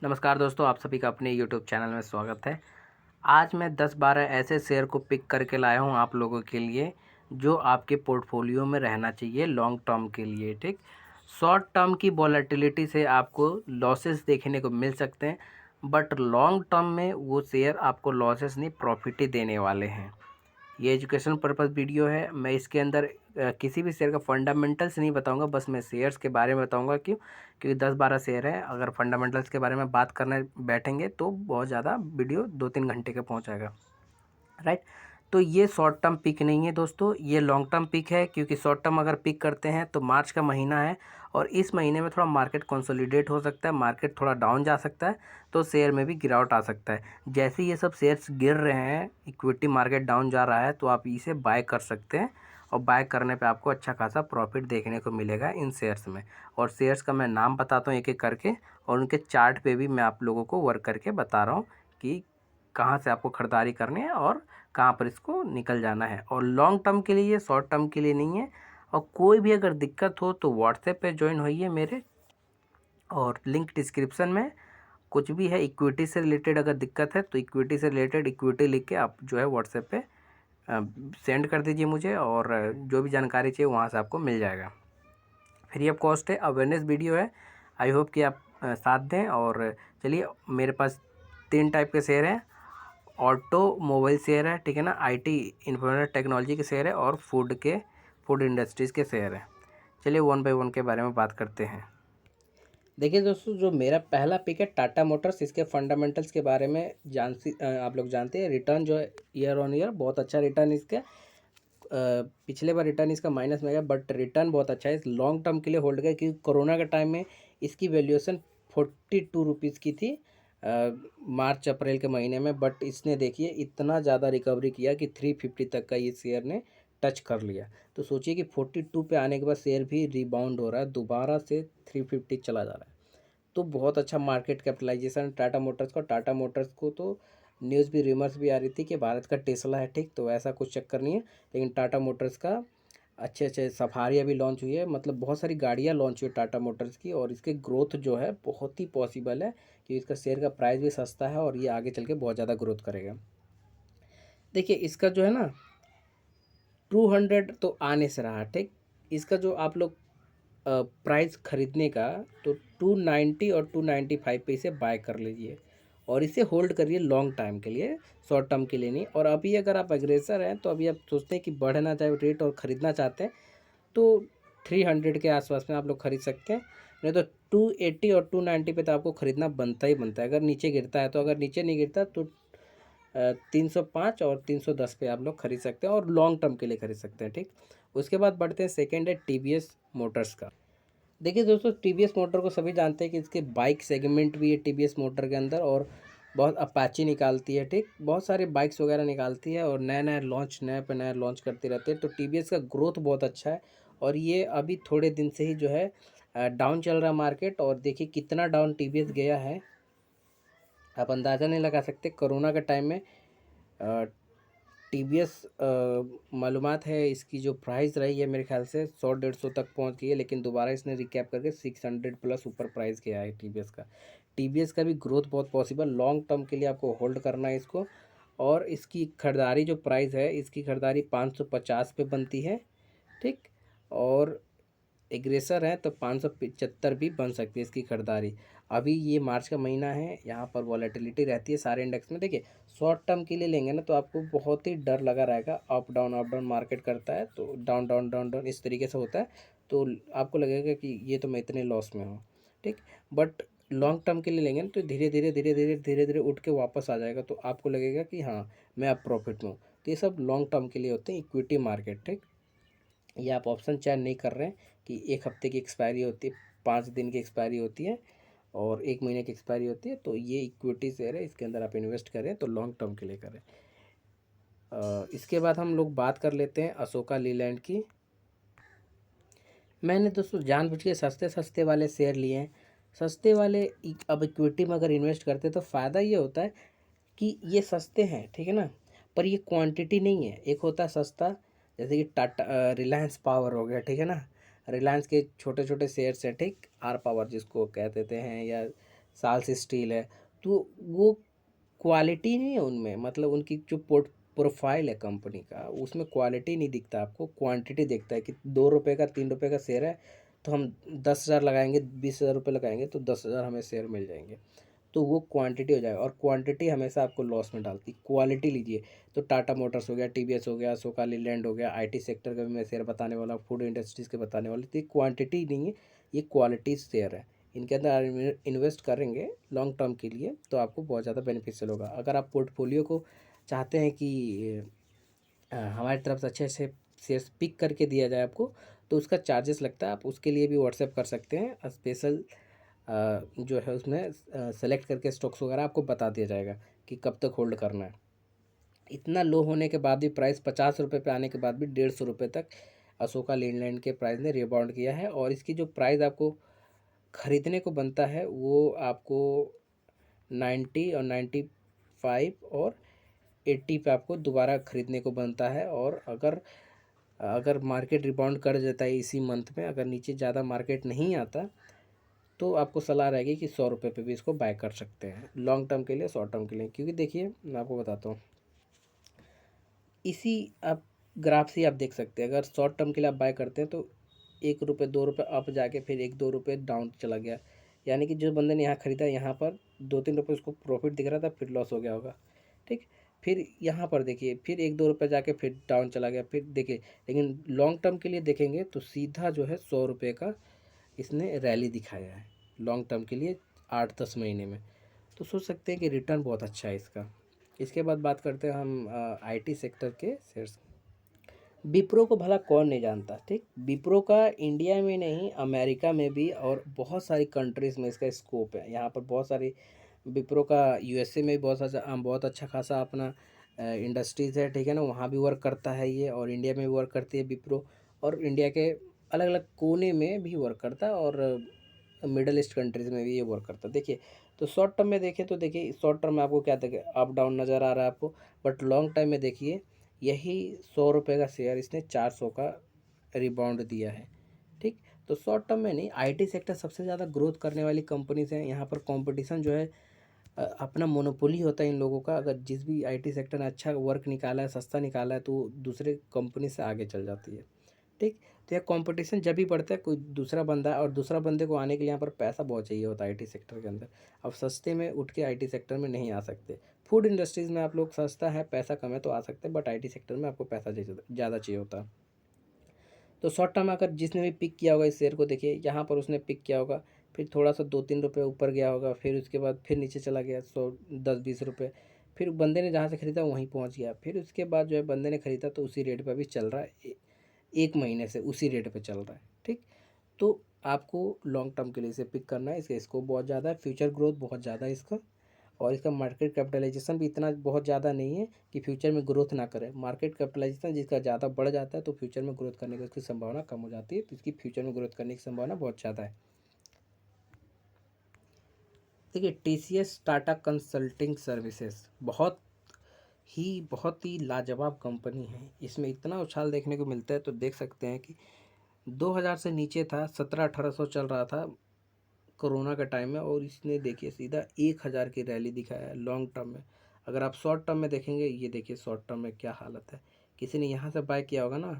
नमस्कार दोस्तों, आप सभी का अपने यूट्यूब चैनल में स्वागत है। आज मैं 10-12 ऐसे शेयर को पिक करके लाया हूँ आप लोगों के लिए, जो आपके पोर्टफोलियो में रहना चाहिए लॉन्ग टर्म के लिए, ठीक। शॉर्ट टर्म की वॉलेटिलिटी से आपको लॉसेस देखने को मिल सकते हैं, बट लॉन्ग टर्म में वो शेयर आपको लॉसेस नहीं, प्रॉफिट ही देने वाले हैं। ये एजुकेशन पर्पस वीडियो है। मैं इसके अंदर किसी भी शेयर का फंडामेंटल्स नहीं बताऊंगा, बस मैं शेयर्स के बारे में बताऊंगा। क्योंकि 10-12 शेयर है, अगर फंडामेंटल्स के बारे में बात करने बैठेंगे तो बहुत ज़्यादा वीडियो 2-3 घंटे का पहुंच जाएगा, राइट। तो ये शॉर्ट टर्म पिक नहीं है दोस्तों, ये लॉन्ग टर्म पिक है। क्योंकि शॉर्ट टर्म अगर पिक करते हैं तो मार्च का महीना है और इस महीने में थोड़ा मार्केट कंसोलिडेट हो सकता है, मार्केट थोड़ा डाउन जा सकता है, तो शेयर में भी गिरावट आ सकता है। जैसे ये सब शेयर्स गिर रहे हैं, इक्विटी मार्केट डाउन जा रहा है, तो आप इसे बाय कर सकते हैं और बाय करने पे आपको अच्छा खासा प्रॉफिट देखने को मिलेगा इन शेयर्स में। और शेयर्स का मैं नाम बताता हूँ एक एक करके, और उनके चार्ट पे भी मैं आप लोगों को वर्क करके बता रहा हूँ कि कहाँ से आपको ख़रीदारी करनी है और कहाँ पर इसको निकल जाना है। और लॉन्ग टर्म के लिए, शॉर्ट टर्म के लिए नहीं है। और कोई भी अगर दिक्कत हो तो व्हाट्सएप पे ज्वाइन होइए मेरे, और लिंक डिस्क्रिप्शन में। कुछ भी है इक्विटी से रिलेटेड अगर दिक्कत है तो इक्विटी से रिलेटेड इक्विटी लिख के आप जो है व्हाट्सएप पे सेंड कर दीजिए मुझे, और जो भी जानकारी चाहिए वहाँ से आपको मिल जाएगा। फ्री ऑफ कॉस्ट है, अवेयरनेस वीडियो है। आई होप कि आप साथ दें। और चलिए, मेरे पास 3 टाइप के शेयर हैं। ऑटोमोबाइल शेयर है, ठीक है ना, आईटी इंफॉर्मेशन टेक्नोलॉजी के शेयर है, और फूड इंडस्ट्रीज़ के शेयर हैं। चलिए वन बाय वन के बारे में बात करते हैं। देखिए दोस्तों, जो मेरा पहला पिक है टाटा मोटर्स। इसके फंडामेंटल्स के बारे में आप लोग जानते हैं। रिटर्न जो है ईयर ऑन ईयर बहुत अच्छा रिटर्न इसका। पिछले बार रिटर्न इसका माइनस में गया, बट रिटर्न बहुत अच्छा है। इस लॉन्ग टर्म के लिए होल्ड गया, क्योंकि कोरोना के टाइम में इसकी वैल्यूएशन 42 रुपीज़ की थी मार्च अप्रैल के महीने में। बट इसने देखिए इतना ज़्यादा रिकवरी किया कि 350 तक का ये शेयर ने टच कर लिया। तो सोचिए कि 42 पे आने के बाद शेयर भी रिबाउंड हो रहा है, दोबारा से 350 चला जा रहा है। तो बहुत अच्छा मार्केट कैपिटलाइजेशन टाटा मोटर्स का। टाटा मोटर्स को तो न्यूज़ भी, रिमर्स भी आ रही थी कि भारत का टेस्ला है, ठीक। तो ऐसा कुछ चक्कर नहीं है, लेकिन टाटा मोटर्स का अच्छे अच्छे सफारी अभी लॉन्च हुई है। मतलब बहुत सारी गाड़ियाँ लॉन्च हुई टाटा मोटर्स की, और इसके ग्रोथ जो है बहुत ही पॉसिबल है कि इसका शेयर का प्राइस भी सस्ता है और ये आगे चल के बहुत ज़्यादा ग्रोथ करेगा। देखिए इसका जो है ना 200 तो आने से रहा, ठीक। इसका जो आप लोग प्राइस खरीदने का, तो 290 और 295 पे इसे बाय कर लीजिए और इसे होल्ड करिए लॉन्ग टाइम के लिए, शॉर्ट टर्म के लिए नहीं। और अभी अगर आप एग्रेसर हैं, तो अभी आप सोचते हैं कि बढ़ना चाहे रेट और ख़रीदना चाहते हैं, तो 300 के आसपास में आप लोग खरीद सकते हैं। नहीं तो 280 और 290 पे तो आपको ख़रीदना बनता ही बनता है, अगर नीचे गिरता है तो। अगर नीचे नहीं गिरता तो 305 और 310 पे आप लोग खरीद सकते हैं और लॉन्ग टर्म के लिए खरीद सकते हैं, ठीक। उसके बाद बढ़ते हैं, सेकेंड है टीवीएस मोटर्स का। देखिए दोस्तों, टीवीएस मोटर को सभी जानते हैं कि इसके बाइक सेगमेंट भी है टीवीएस मोटर के अंदर, और बहुत अपाची निकालती है, ठीक। बहुत सारे बाइक्स वगैरह निकालती है और नया नया लॉन्च, नया पे नया लॉन्च करती रहती है। तो टीवीएस का ग्रोथ बहुत अच्छा है, और ये अभी थोड़े दिन से ही जो है डाउन चल रहा है मार्केट। और देखिए कितना डाउन टीवीएस गया है, आप अंदाज़ा नहीं लगा सकते। कोरोना के टाइम में टीवीएस मालूमात है इसकी जो प्राइस रही है मेरे ख्याल से 100-150 तक पहुंच गई है, लेकिन दोबारा इसने रिकैप करके 600 प्लस ऊपर प्राइस गया है टीवीएस का। टीवीएस का भी ग्रोथ बहुत पॉसिबल, लॉन्ग टर्म के लिए आपको होल्ड करना है इसको। और इसकी खरीदारी जो प्राइस है, इसकी खरीदारी 550 पे बनती है, ठीक। और एग्रेसर है तो 575 भी बन सकती है इसकी खरीदारी। अभी ये मार्च का महीना है, यहाँ पर वॉलेटिलिटी रहती है सारे इंडेक्स में। देखिए शॉर्ट टर्म के लिए लेंगे ना, तो आपको बहुत ही डर लगा रहेगा। अप डाउन मार्केट करता है, तो डाउन डाउन डाउन डाउन इस तरीके से होता है, तो आपको लगेगा कि ये तो मैं इतने लॉस में हूँ, ठीक। बट लॉन्ग टर्म के लिए लेंगे ना, तो धीरे धीरे उठ के वापस आ जाएगा, तो आपको लगेगा कि हाँ मैं अब प्रॉफिट में हूँ। तो ये सब लॉन्ग टर्म के लिए होते हैं, इक्विटी मार्केट, ठीक। ये आप ऑप्शन चयन नहीं कर रहे हैं कि 1 हफ्ते की एक्सपायरी होती है, 5 दिन की एक्सपायरी होती है, और 1 महीने की एक्सपायरी होती है। तो ये इक्विटी शेयर है, इसके अंदर आप इन्वेस्ट करें तो लॉन्ग टर्म के लिए करें। इसके बाद हम लोग बात कर लेते हैं अशोका लीलैंड की। मैंने दोस्तों जानबूझ के सस्ते सस्ते वाले शेयर लिए हैं। सस्ते वाले अब इक्विटी में अगर इन्वेस्ट करते हैं तो फ़ायदा ये होता है कि ये सस्ते हैं, ठीक है ना, पर ये क्वांटिटी नहीं है। एक होता है सस्ता, जैसे कि टाटा रिलायंस पावर हो गया, ठीक है ना। रिलायंस के छोटे छोटे शेयर्स हैं, ठीक। आर पावर जिसको कह देते हैं, या साल्स स्टील है, तो वो क्वालिटी नहीं है उनमें, मतलब उनकी जो प्रोफाइल है कंपनी का, उसमें क्वालिटी नहीं दिखता आपको, क्वांटिटी दिखता है कि 2 रुपये का 3 रुपये का शेयर है, तो हम 10,000 लगाएंगे, 20,000 रुपये लगाएंगे तो 10,000 हमें शेयर मिल जाएंगे। तो वो क्वांटिटी हो जाएगा, और क्वांटिटी हमेशा आपको लॉस में डालती। क्वालिटी लीजिए तो टाटा मोटर्स हो गया, टीवीएस हो गया, अशोका लीलैंड हो गया, आईटी सेक्टर का भी मैं शेयर बताने वाला हूँ, फूड इंडस्ट्रीज़ के बताने वाले। तो ये क्वांटिटी नहीं है, ये क्वालिटी शेयर है। इनके अंदर इन्वेस्ट करेंगे लॉन्ग टर्म के लिए तो आपको बहुत ज़्यादा बेनिफिशियल होगा। अगर आप पोर्टफोलियो को चाहते हैं कि हमारी तरफ से अच्छे से शेयर्स पिक करके दिया जाए आपको, तो उसका चार्जेस लगता है, आप उसके लिए भी व्हाट्सएप कर सकते हैं। स्पेशल जो है उसमें सेलेक्ट करके स्टॉक्स वगैरह आपको बता दिया जाएगा कि कब तक होल्ड करना है। इतना लो होने के बाद भी, प्राइस 50 रुपये पे आने के बाद भी 150 रुपये तक अशोका लीलैंड के प्राइस ने रिबाउंड किया है। और इसकी जो प्राइस आपको ख़रीदने को बनता है वो आपको 90 और 95 और 80 पे आपको दोबारा ख़रीदने को बनता है। और अगर अगर मार्केट रिबाउंड कर देता है इसी मंथ में, अगर नीचे ज़्यादा मार्केट नहीं आता, तो आपको सलाह रहेगी कि 100 रुपये पे भी इसको बाय कर सकते हैं लॉन्ग टर्म के लिए, शॉर्ट टर्म के लिए। क्योंकि देखिए मैं आपको बताता हूँ, इसी आप ग्राफ से आप देख सकते हैं, अगर शॉर्ट टर्म के लिए आप बाय करते हैं तो 1 रुपये 2 रुपये अप जाके फिर 1-2 रुपये डाउन चला गया, यानी कि जो बंदे ने यहाँ ख़रीदा, यहाँ पर 2-3 रुपये उसको प्रॉफिट दिख रहा था, फिर लॉस हो गया होगा। ठीक, फिर यहाँ पर देखिए, फिर 1-2 रुपये जाके फिर डाउन चला गया, फिर देखिए। लेकिन लॉन्ग टर्म के लिए देखेंगे तो सीधा जो है 100 रुपये का इसने रैली दिखाया है लॉन्ग टर्म के लिए 8-10 महीने में। तो सोच सकते हैं कि रिटर्न बहुत अच्छा है इसका। इसके बाद बात करते हैं हम आईटी सेक्टर के शेयर्स। विप्रो को भला कौन नहीं जानता। ठीक, विप्रो का इंडिया में नहीं, अमेरिका में भी और बहुत सारी कंट्रीज़ में इसका स्कोप है। यहाँ पर बहुत सारी विप्रो का यूएसए में भी बहुत अच्छा खासा अपना इंडस्ट्रीज़ है। ठीक है ना, वहाँ भी वर्क करता है ये, और इंडिया में भी वर्क करती है विप्रो, और इंडिया के अलग अलग कोने में भी वर्क करता है, और मिडल ईस्ट कंट्रीज़ में भी ये वर्क करता है। देखिए, तो शॉर्ट टर्म में देखें तो देखिए, शॉर्ट टर्म में आपको क्या देखे, अप डाउन नज़र आ रहा है आपको, बट लॉन्ग टाइम में देखिए, यही 100 रुपये का शेयर इसने 400 का रिबाउंड दिया है। ठीक, तो शॉर्ट टर्म में नहीं, आईटी सेक्टर सबसे ज़्यादा ग्रोथ करने वाली कंपनीज हैं। यहाँ पर कंपटीशन जो है अपना मोनोपोली होता है इन लोगों का। अगर जिस भी आईटी सेक्टर ने अच्छा वर्क निकाला है, सस्ता निकाला है, तो दूसरे कंपनी से आगे चल जाती है। ठीक, तो यह कंपटीशन जब भी बढ़ता है, कोई दूसरा बंदा है, और दूसरा बंदे को आने के लिए यहाँ पर पैसा बहुत चाहिए होता है आईटी सेक्टर के अंदर। अब सस्ते में उठ के आईटी सेक्टर में नहीं आ सकते। फूड इंडस्ट्रीज़ में आप लोग सस्ता है, पैसा कम है तो आ सकते हैं, बट आईटी सेक्टर में आपको पैसा ज़्यादा चाहिए होता है। तो शॉर्ट टर्म अगर जिसने भी पिक किया होगा इस शेयर को, देखिए यहाँ पर उसने पिक किया होगा, फिर थोड़ा सा 2-3 रुपये ऊपर गया होगा, फिर उसके बाद फिर नीचे चला गया 100-10-20 रुपये, फिर बंदे ने जहाँ से ख़रीदा वहीं पहुँच गया, फिर उसके बाद जो है बंदे ने ख़रीदा तो उसी रेट पर भी चल रहा है, 1 महीने से उसी रेट पे चल रहा है। ठीक, तो आपको लॉन्ग टर्म के लिए इसे पिक करना है। इसका स्कोप बहुत ज़्यादा है, फ्यूचर ग्रोथ बहुत ज़्यादा है इसका, और इसका मार्केट कैपिटलाइजेशन भी इतना बहुत ज़्यादा नहीं है कि फ्यूचर में ग्रोथ ना करे। मार्केट कैपिटलाइजेशन जिसका ज़्यादा बढ़ जाता है तो फ्यूचर में ग्रोथ करने की उसकी संभावना कम हो जाती है, तो इसकी फ्यूचर में ग्रोथ करने की संभावना बहुत ज़्यादा है। देखिए, टीसीएस टाटा कंसल्टिंग सर्विसेज बहुत ही लाजवाब कंपनी है। इसमें इतना उछाल देखने को मिलता है, तो देख सकते हैं कि 2000 से नीचे था, 1700-1800 चल रहा था कोरोना के टाइम में, और इसने देखिए सीधा 1000 की रैली दिखाया है लॉन्ग टर्म में। अगर आप शॉर्ट टर्म में देखेंगे, ये देखिए शॉर्ट टर्म में क्या हालत है। किसी ने यहाँ से बाय किया होगा ना,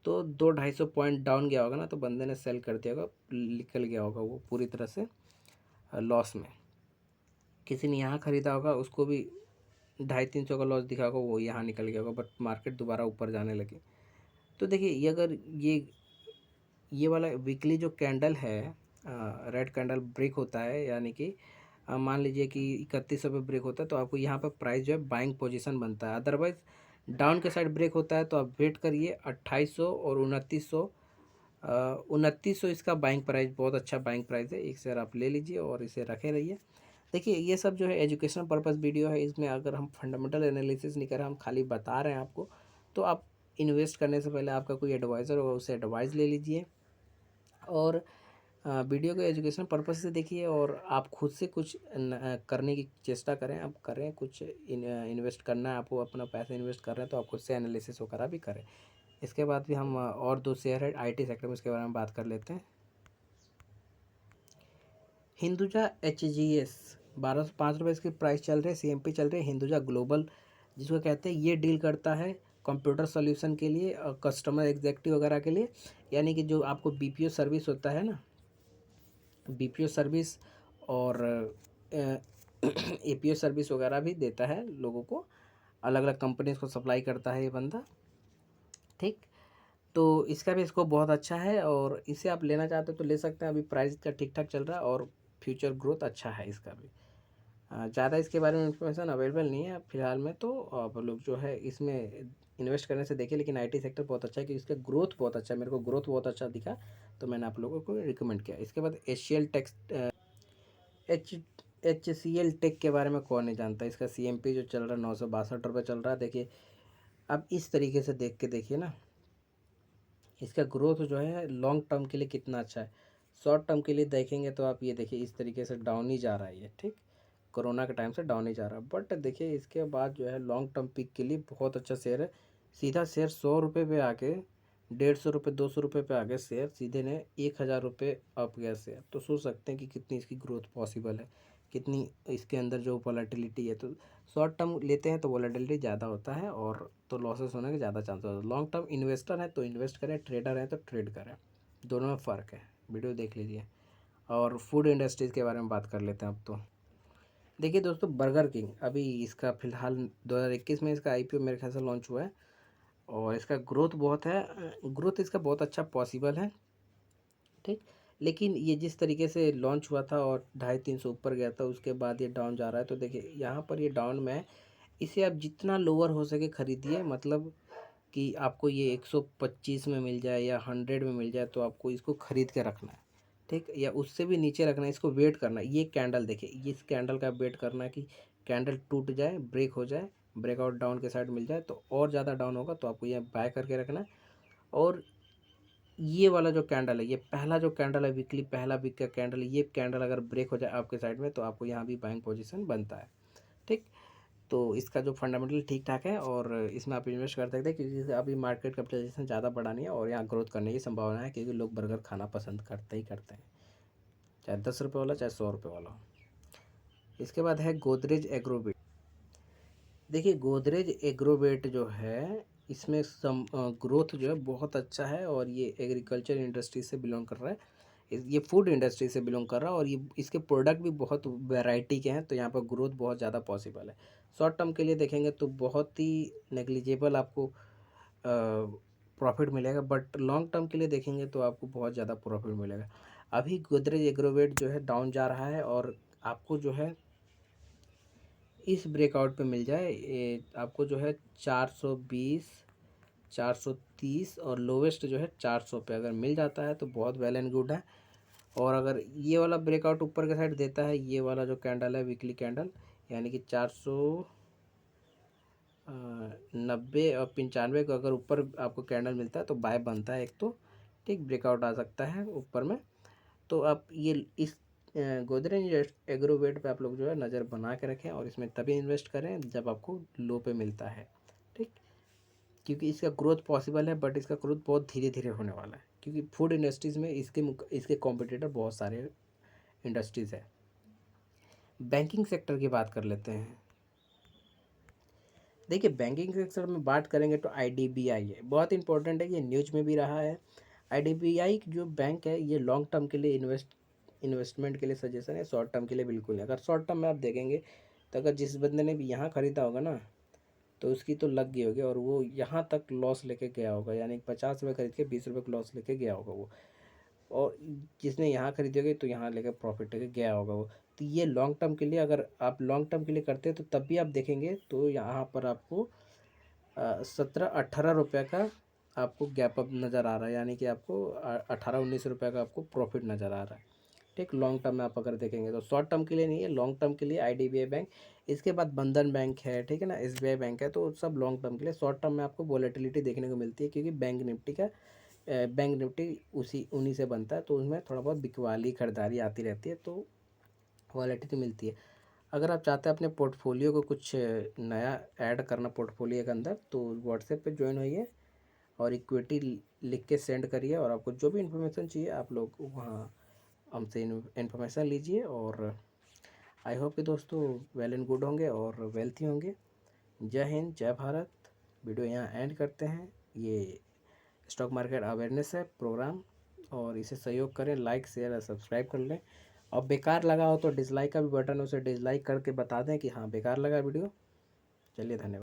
तो 200-250 पॉइंट डाउन गया होगा ना, तो बंदे ने सेल कर दिया होगा, निकल गया होगा वो पूरी तरह से लॉस में। किसी ने यहाँ ख़रीदा होगा, उसको भी 250-300 का लॉस दिखा होगा, वो यहाँ निकल गया होगा, बट मार्केट दोबारा ऊपर जाने लगी। तो देखिए, ये अगर ये वाला वीकली जो कैंडल है, रेड कैंडल ब्रेक होता है, यानी कि मान लीजिए कि 3100 पे ब्रेक होता है, तो आपको यहाँ पर प्राइस जो है बाइंग पोजीशन बनता है। अदरवाइज डाउन के साइड ब्रेक होता है तो आप वेट करिए 2800 और 2900। 2900 इसका बाइंग प्राइस, बहुत अच्छा बाइंग प्राइस है। एक शेयर आप ले लीजिए और इसे रखे रहिए। देखिए, ये सब जो है एजुकेशन पर्पस वीडियो है, इसमें अगर हम फंडामेंटल एनालिसिस नहीं कर रहे, हम खाली बता रहे हैं आपको, तो आप इन्वेस्ट करने से पहले आपका कोई एडवाइज़र होगा, उससे एडवाइस ले लीजिए। और वीडियो को एजुकेशन पर्पस से देखिए, और आप खुद से कुछ करने की चेष्टा करें। आप करें कुछ, इन्वेस्ट करना है आपको, अपना पैसा इन्वेस्ट कर रहे हैं तो आप खुद से एनालिसिस वगैरह भी करें। इसके बाद भी हम और 2 शेयर है आईटी सेक्टर में, इसके बारे में बात कर लेते हैं। हिंदुजा HGS 1205 रुपये इसकी प्राइस चल रही है। CMP चल रही है। हिंदुजा ग्लोबल जिसको कहते हैं, ये डील करता है कंप्यूटर सॉल्यूशन के लिए और कस्टमर एग्जेक्टिव वगैरह के लिए, यानी कि जो आपको BPO सर्विस होता है ना, BPO सर्विस और APO सर्विस वगैरह भी देता है लोगों को, अलग अलग कंपनीज को सप्लाई करता है ये बंदा। ठीक, तो इसका भी स्कोप बहुत अच्छा है और इसे आप लेना चाहते हो तो ले सकते हैं। अभी प्राइस का ठीक ठाक चल रहा है और फ्यूचर ग्रोथ अच्छा है इसका भी। ज़्यादा इसके बारे में इंफॉर्मेशन अवेलेबल नहीं है फिलहाल में, तो आप लोग जो है इसमें इन्वेस्ट करने से देखिए। लेकिन IT सेक्टर बहुत अच्छा है क्योंकि इसका ग्रोथ बहुत अच्छा है, मेरे को ग्रोथ बहुत अच्छा दिखा तो मैंने आप लोगों को रिकमेंड किया। इसके बाद HCL टेक्स एच HCL टेक के बारे में कौन नहीं जानता। इसका CMP जो चल रहा है 962 रुपये चल रहा है। देखिए अब इस तरीके से देख के देखिए ना, इसका ग्रोथ जो है लॉन्ग टर्म के लिए कितना अच्छा है। शॉर्ट टर्म के लिए देखेंगे तो आप ये देखिए इस तरीके से डाउन ही जा रहा है ये। ठीक, कोरोना के टाइम से डाउन ही जा रहा है, बट देखिए इसके बाद जो है लॉन्ग टर्म पिक के लिए बहुत अच्छा शेयर है। सीधा शेयर 100 रुपये पे आके 150 रुपये 200 रुपये पे आके शेयर सीधे ने 1000 रुपये अप गया शेयर। तो सोच सकते हैं कि कितनी इसकी ग्रोथ पॉसिबल है, कितनी इसके अंदर जो वॉलेटिलिटी है। तो शॉर्ट टर्म लेते हैं तो वॉलेटिलिटी ज़्यादा होता है और तो लॉसेस होने के ज़्यादा चांस होता है। लॉन्ग टर्म इन्वेस्टर है तो इन्वेस्ट करें, ट्रेडर है तो ट्रेड करें, दोनों में फ़र्क है। वीडियो देख लीजिए। और फूड इंडस्ट्रीज़ के बारे में बात कर लेते हैं अब। तो देखिए दोस्तों, बर्गर किंग अभी इसका फ़िलहाल 2021 में इसका IPO मेरे ख्याल से लॉन्च हुआ है और इसका ग्रोथ बहुत है, ग्रोथ इसका बहुत अच्छा पॉसिबल है। ठीक, लेकिन ये जिस तरीके से लॉन्च हुआ था और 250-300 ऊपर गया था, उसके बाद ये डाउन जा रहा है। तो देखिए यहाँ पर ये डाउन में है, इसे आप जितना लोअर हो सके ख़रीदिए। मतलब कि आपको ये 125 में मिल जाए या 100 में मिल जाए तो आपको इसको ख़रीद के रखना है। ठीक, या उससे भी नीचे रखना है, इसको वेट करना है। ये कैंडल देखिए, इस कैंडल का वेट करना है कि कैंडल टूट जाए, ब्रेक हो जाए, ब्रेकआउट डाउन के साइड मिल जाए तो और ज़्यादा डाउन होगा तो आपको ये बाय करके रखना है। और ये वाला जो कैंडल है, ये पहला जो कैंडल है वीकली, पहला वीक का कैंडल, ये कैंडल अगर ब्रेक हो जाए आपके साइड में तो आपको यहाँ भी बाइंग पोजीशन बनता है। ठीक, तो इसका जो फंडामेंटल ठीक ठाक है और इसमें आप इन्वेस्ट कर सकते हैं क्योंकि अभी मार्केट कैपिटलाइजेशन ज़्यादा बढ़ा नहीं है और यहाँ ग्रोथ करने की संभावना है क्योंकि लोग बर्गर खाना पसंद करते ही करते हैं, चाहे 10 रुपये वाला चाहे 100 रुपये वाला हो। इसके बाद है गोदरेज एग्रोवेट। देखिए गोदरेज एग्रोवेट जो है इसमें ग्रोथ जो है बहुत अच्छा है और ये एग्रीकल्चर इंडस्ट्री से बिलोंग कर रहा है, ये फूड इंडस्ट्री से बिलोंग कर रहा है और ये इसके प्रोडक्ट भी बहुत वैरायटी के हैं तो यहाँ पर ग्रोथ बहुत ज़्यादा पॉसिबल है। शॉर्ट टर्म के लिए देखेंगे तो बहुत ही नेग्लिजिबल आपको प्रॉफिट मिलेगा, बट लॉन्ग टर्म के लिए देखेंगे तो आपको बहुत ज़्यादा प्रॉफिट मिलेगा। अभी गोदरेज एग्रोवेट जो है डाउन जा रहा है और आपको जो है इस ब्रेकआउट पे मिल जाए, ये आपको जो है 420 430 और लोवेस्ट जो है 400 पे अगर मिल जाता है तो बहुत वेल एंड गुड है। और अगर ये वाला ब्रेकआउट ऊपर के साइड देता है, ये वाला जो कैंडल है वीकली कैंडल, यानी कि 490 और 95 को अगर ऊपर आपको कैंडल मिलता है तो बाय बनता है एक तो। ठीक, ब्रेकआउट आ सकता है ऊपर में। तो आप ये इस गोदरेज एग्रोवेट पे आप लोग जो है नज़र बना के रखें और इसमें तभी इन्वेस्ट करें जब आपको लो पे मिलता है। ठीक, क्योंकि इसका ग्रोथ पॉसिबल है बट इसका ग्रोथ बहुत धीरे धीरे होने वाला है क्योंकि फूड इंडस्ट्रीज़ में इसके कॉम्पिटिटर बहुत सारे इंडस्ट्रीज़ है। बैंकिंग सेक्टर की बात कर लेते हैं। देखिए बैंकिंग सेक्टर में बात करेंगे तो IDBI है, बहुत इंपॉर्टेंट है, ये न्यूज में भी रहा है। IDBI जो बैंक है ये लॉन्ग टर्म के लिए इन्वेस्टमेंट के लिए सजेशन है, शॉर्ट टर्म के लिए बिल्कुल नहीं। अगर शॉर्ट टर्म में आप देखेंगे तो अगर जिस बंदे ने भी यहाँ ख़रीदा होगा ना तो उसकी तो लग गई होगी और वो यहाँ तक लॉस लेके गया होगा, यानी 50 रुपये खरीद के 20 रुपये का लॉस लेके गया होगा वो। और जिसने यहाँ खरीदी होगी तो यहाँ लेकर प्रॉफिट लेके गया होगा वो। तो ये लॉन्ग टर्म के लिए, अगर आप लॉन्ग टर्म के लिए करते हैं तो तब भी आप देखेंगे तो यहाँ पर आपको 17-18 रुपये का आपको गैप अप नज़र आ रहा है, यानी कि आपको 18-19 रुपये का आपको प्रॉफिट नज़र आ रहा है। ठीक, लॉन्ग टर्म में आप अगर देखेंगे तो, शॉर्ट टर्म के लिए नहीं है, लॉन्ग टर्म के लिए IDBI बैंक। इसके बाद बंधन बैंक है, ठीक है ना, SBI बैंक है, तो सब लॉन्ग टर्म के लिए। शॉर्ट टर्म में आपको वॉलेटिलिटी देखने को मिलती है क्योंकि बैंक निफ्टी उसी उन्हीं से बनता है तो उसमें थोड़ा बहुत बिकवाली खरीदारी आती रहती है तो वॉलेटिलिटी मिलती है। अगर आप चाहते हैं अपने पोर्टफोलियो को कुछ नया ऐड करना पोर्टफोलियो के अंदर तो व्हाट्सएप पे ज्वाइन होइए और इक्विटी लिख के सेंड करिए और आपको जो भी इन्फॉर्मेशन चाहिए आप लोग वहाँ हमसे इन्फॉर्मेशन लीजिए। और आई होप कि दोस्तों वेल एंड गुड होंगे और वेल्थी होंगे। जय हिंद, जय भारत। वीडियो यहाँ एंड करते हैं। ये स्टॉक मार्केट अवेयरनेस है प्रोग्राम, और इसे सहयोग करें, लाइक शेयर और सब्सक्राइब कर लें। और बेकार लगा हो तो डिसलाइक का भी बटन है, उसे डिसलाइक करके बता दें कि हाँ बेकार लगा वीडियो। चलिए, धन्यवाद।